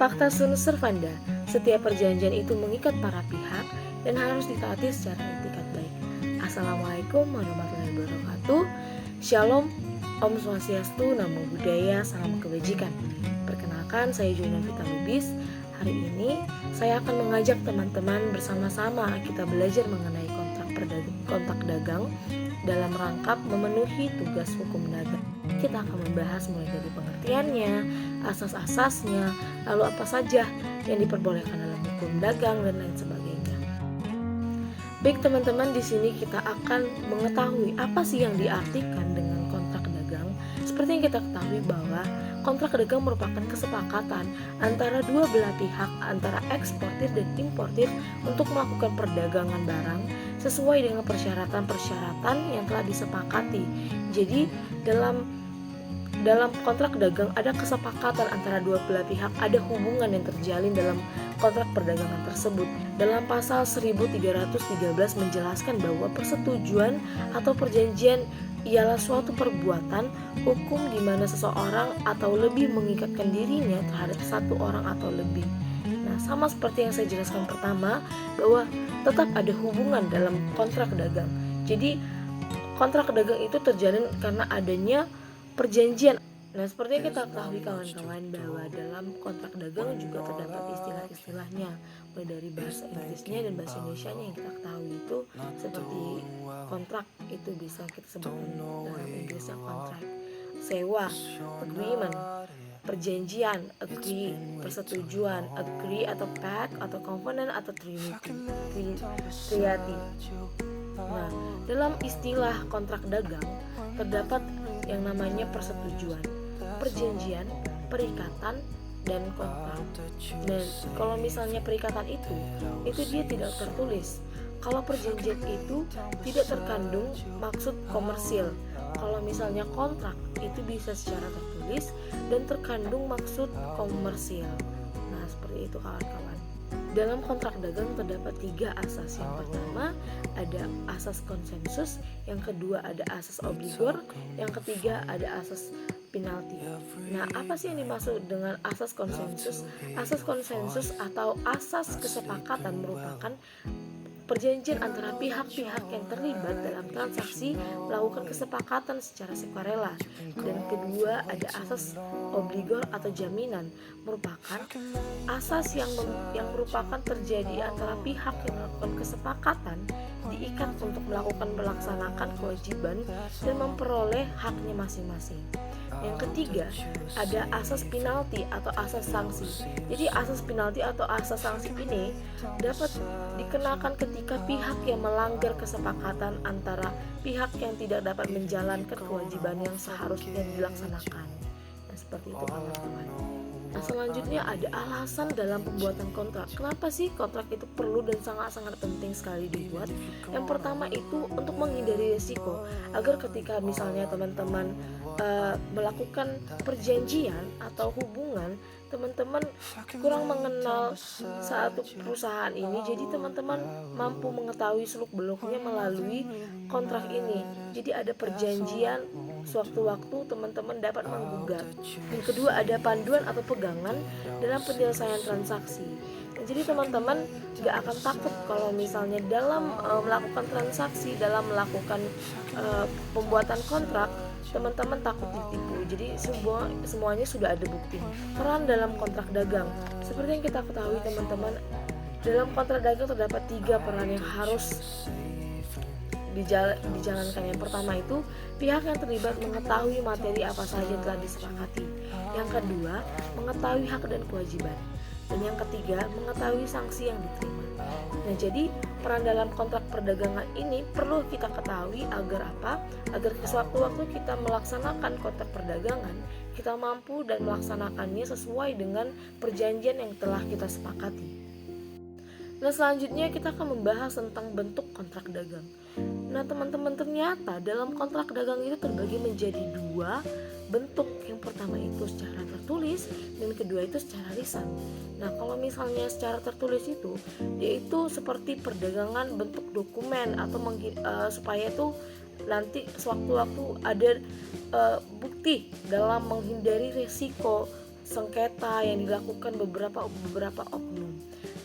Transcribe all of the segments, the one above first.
Pacta sunt servanda, setiap perjanjian itu mengikat para pihak dan harus ditaati secara etikat baik. Assalamualaikum warahmatullahi wabarakatuh. Shalom, Om Swastiastu, Namo Buddhaya, salam kebajikan. Perkenalkan, saya Joina Vita Lubis. Hari ini saya akan mengajak teman-teman bersama-sama kita belajar mengenai kontrak dagang dalam rangkap memenuhi tugas hukum dagang. Kita akan membahas mulai dari pengertiannya, asas-asasnya, lalu apa saja yang diperbolehkan dalam hukum dagang dan lain sebagainya. Baik teman-teman, di sini kita akan mengetahui apa sih yang diartikan dengan kontrak dagang. Seperti yang kita ketahui bahwa kontrak dagang merupakan kesepakatan antara dua belah pihak, antara eksportir dan importir untuk melakukan perdagangan barang sesuai dengan persyaratan-persyaratan yang telah disepakati. Jadi dalam kontrak dagang ada kesepakatan antara dua belah pihak, ada hubungan yang terjalin dalam kontrak perdagangan tersebut. Dalam pasal 1313 menjelaskan bahwa persetujuan atau perjanjian ialah suatu perbuatan hukum di mana seseorang atau lebih mengikatkan dirinya terhadap satu orang atau lebih. Nah, sama seperti yang saya jelaskan pertama, bahwa tetap ada hubungan dalam kontrak dagang. Jadi kontrak dagang itu terjalin karena adanya perjanjian. Nah, seperti yang kita ketahui kawan-kawan, bahwa dalam kontrak dagang juga terdapat istilah-istilahnya, mulai dari bahasa Inggrisnya dan bahasa Indonesianya yang kita ketahui itu seperti kontrak itu bisa kita sebut dalam Inggrisnya kontrak, sewa, agreement, perjanjian, agree, persetujuan, agree atau pact atau covenant atau treaty. Nah, dalam istilah kontrak dagang terdapat yang namanya persetujuan, perjanjian, perikatan, dan kontrak. Dan kalau misalnya perikatan itu dia tidak tertulis. Kalau perjanjian itu tidak terkandung maksud komersil. Kalau misalnya kontrak itu bisa secara tertulis dan terkandung maksud komersil. Nah, seperti itu kawan-kawan. Dalam kontrak dagang terdapat 3 asas. Yang pertama ada asas konsensus, yang kedua ada asas obligor, yang ketiga ada asas penalti. Nah, apa sih yang dimaksud dengan asas konsensus? Asas konsensus atau asas kesepakatan merupakan perjanjian antara pihak-pihak yang terlibat dalam transaksi melakukan kesepakatan secara sukarela. Dan kedua ada asas obligor atau jaminan, merupakan asas yang merupakan terjadi antara pihak yang melakukan kesepakatan diikat untuk melaksanakan kewajiban dan memperoleh haknya masing-masing. Yang ketiga ada asas penalti atau asas sanksi. Jadi asas penalti atau asas sanksi ini dapat dikenakan ketika pihak yang melanggar kesepakatan antara pihak yang tidak dapat menjalankan kewajiban yang seharusnya dilaksanakan. Nah, seperti itu kawan-kawan. Nah, selanjutnya ada alasan dalam pembuatan kontrak. Kenapa sih kontrak itu perlu dan sangat-sangat penting sekali dibuat? Yang pertama itu untuk menghindari risiko, agar ketika misalnya teman-teman melakukan perjanjian atau hubungan, teman-teman kurang mengenal satu perusahaan ini, jadi teman-teman mampu mengetahui seluk-beluknya melalui kontrak ini. Jadi ada perjanjian, sewaktu-waktu teman-teman dapat menggugat. Yang kedua ada panduan atau pegangan dalam penyelesaian transaksi. Jadi teman-teman gak akan takut kalau misalnya dalam melakukan transaksi, dalam melakukan pembuatan kontrak, teman-teman takut ditipu. Jadi semuanya sudah ada bukti. Peran dalam kontrak dagang, seperti yang kita ketahui teman-teman, dalam kontrak dagang terdapat 3 peran yang harus dijalankan. Yang pertama itu pihak yang terlibat mengetahui materi apa saja yang telah disepakati. Yang kedua mengetahui hak dan kewajiban. Dan yang ketiga mengetahui sanksi yang diterima. Nah, jadi peran dalam kontrak perdagangan ini perlu kita ketahui agar apa? Agar sewaktu-waktu kita melaksanakan kontrak perdagangan, kita mampu dan melaksanakannya sesuai dengan perjanjian yang telah kita sepakati. Nah, selanjutnya kita akan membahas tentang bentuk kontrak dagang. Nah, teman-teman, ternyata dalam kontrak dagang itu terbagi menjadi 2 bentuk. Yang pertama itu secara tertulis dan kedua itu secara lisan. Nah, kalau misalnya secara tertulis itu yaitu seperti perdagangan bentuk dokumen atau supaya itu nanti sewaktu-waktu ada bukti dalam menghindari risiko sengketa yang dilakukan beberapa oknum.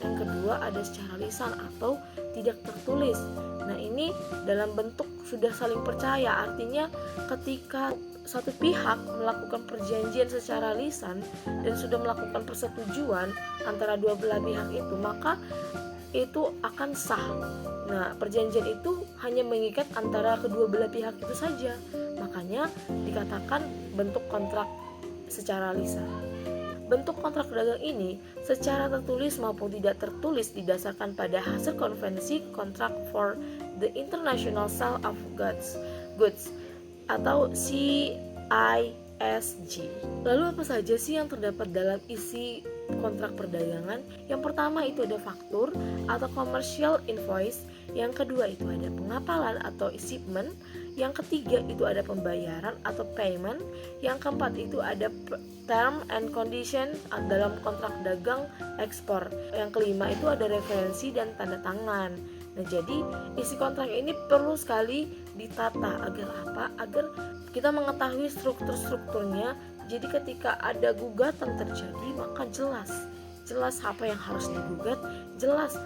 Yang kedua ada secara lisan atau tidak tertulis. Nah, ini dalam bentuk sudah saling percaya, artinya ketika satu pihak melakukan perjanjian secara lisan dan sudah melakukan persetujuan antara dua belah pihak itu, maka itu akan sah. Nah, perjanjian itu hanya mengikat antara kedua belah pihak itu saja. Makanya dikatakan bentuk kontrak secara lisan. Bentuk kontrak dagang ini secara tertulis maupun tidak tertulis didasarkan pada hasil konvensi Contract for the International Sale of Goods atau CISG. Lalu apa saja sih yang terdapat dalam isi kontrak perdagangan? Yang pertama itu ada faktur atau commercial invoice. Yang kedua itu ada pengapalan atau shipment. Yang ketiga itu ada pembayaran atau payment. Yang keempat itu ada term and condition dalam kontrak dagang ekspor. Yang kelima itu ada referensi dan tanda tangan. Nah, jadi isi kontrak ini perlu sekali ditata agar apa? Agar kita mengetahui strukturnya. Jadi ketika ada gugatan terjadi, maka jelas apa yang harus digugat, jelas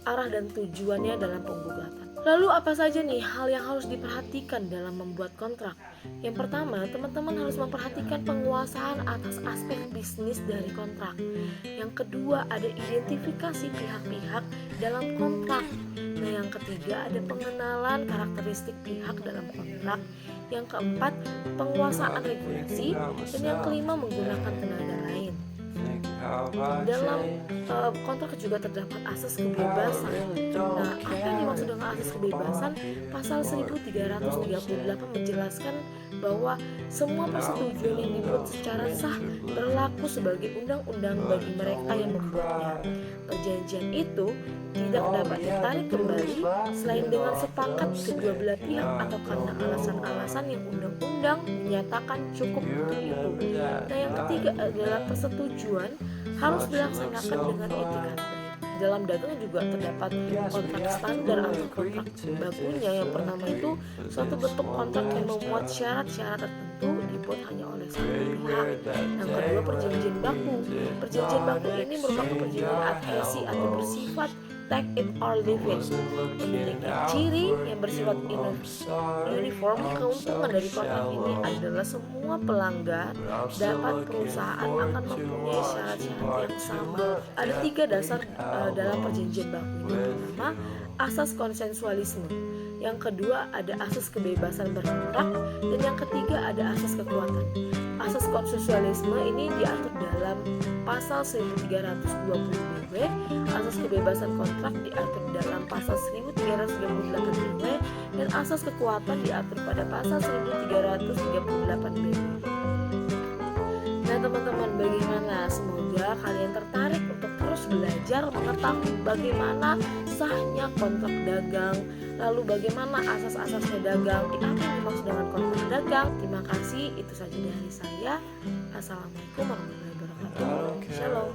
arah dan tujuannya dalam penggugatan. Lalu apa saja nih hal yang harus diperhatikan dalam membuat kontrak? Yang pertama, teman-teman harus memperhatikan penguasaan atas aspek bisnis dari kontrak. Yang kedua, ada identifikasi pihak-pihak dalam kontrak. Nah, yang ketiga ada pengenalan karakteristik pihak dalam kontrak. Yang keempat, penguasaan regulasi. Dan yang kelima, menggunakan tenaga lain. Dalam kontrak juga terdapat asas kebebasan. Nah, apa yang dimaksud dengan asas kebebasan? Pasal 1338 menjelaskan bahwa semua persetujuan yang dibuat secara sah berlaku sebagai undang-undang bagi mereka yang membuatnya. Perjanjian itu tidak dapat ditarik kembali selain dengan sepakat kedua belah pihak atau karena alasan-alasan yang undang-undang menyatakan cukup untuk itu. Nah, yang ketiga adalah persetujuan harus dilaksanakan dengan etikat baik. Dalam dagang juga terdapat kontrak standar atau kontrak bakunya. Yang pertama itu suatu bentuk kontrak yang memuat syarat-syarat tertentu dibuat hanya oleh satu pihak. Yang kedua, perjanjian baku. Perjanjian baku ini merupakan perjanjian adhesi atau bersifat take it or leave it, memiliki ciri yang bersifat uniform. Keuntungan dari kontrak ini adalah semua pelanggar dapat perusahaan akan mempunyai syarat-syarat yang sama. Ada 3 dasar dalam perjanjian baku. Yang pertama, asas konsensualisme. Yang kedua ada asas kebebasan berkontrak. Dan yang ketiga ada asas kekuatan. Asas konsensualisme ini diatur dalam pasal 1320 BW. Asas kebebasan kontrak diatur dalam pasal 1338 BW. Dan asas kekuatan diatur pada pasal 1338 BW. Nah, teman-teman, bagaimana? Semoga kalian tertarik untuk terus belajar mengetahui bagaimana sahnya kontrak dagang, lalu bagaimana asas-asasnya dagang, apa yang dimaksud dengan kontrak dagang. Terima kasih, itu saja dari saya. Assalamualaikum warahmatullahi wabarakatuh. Shalom.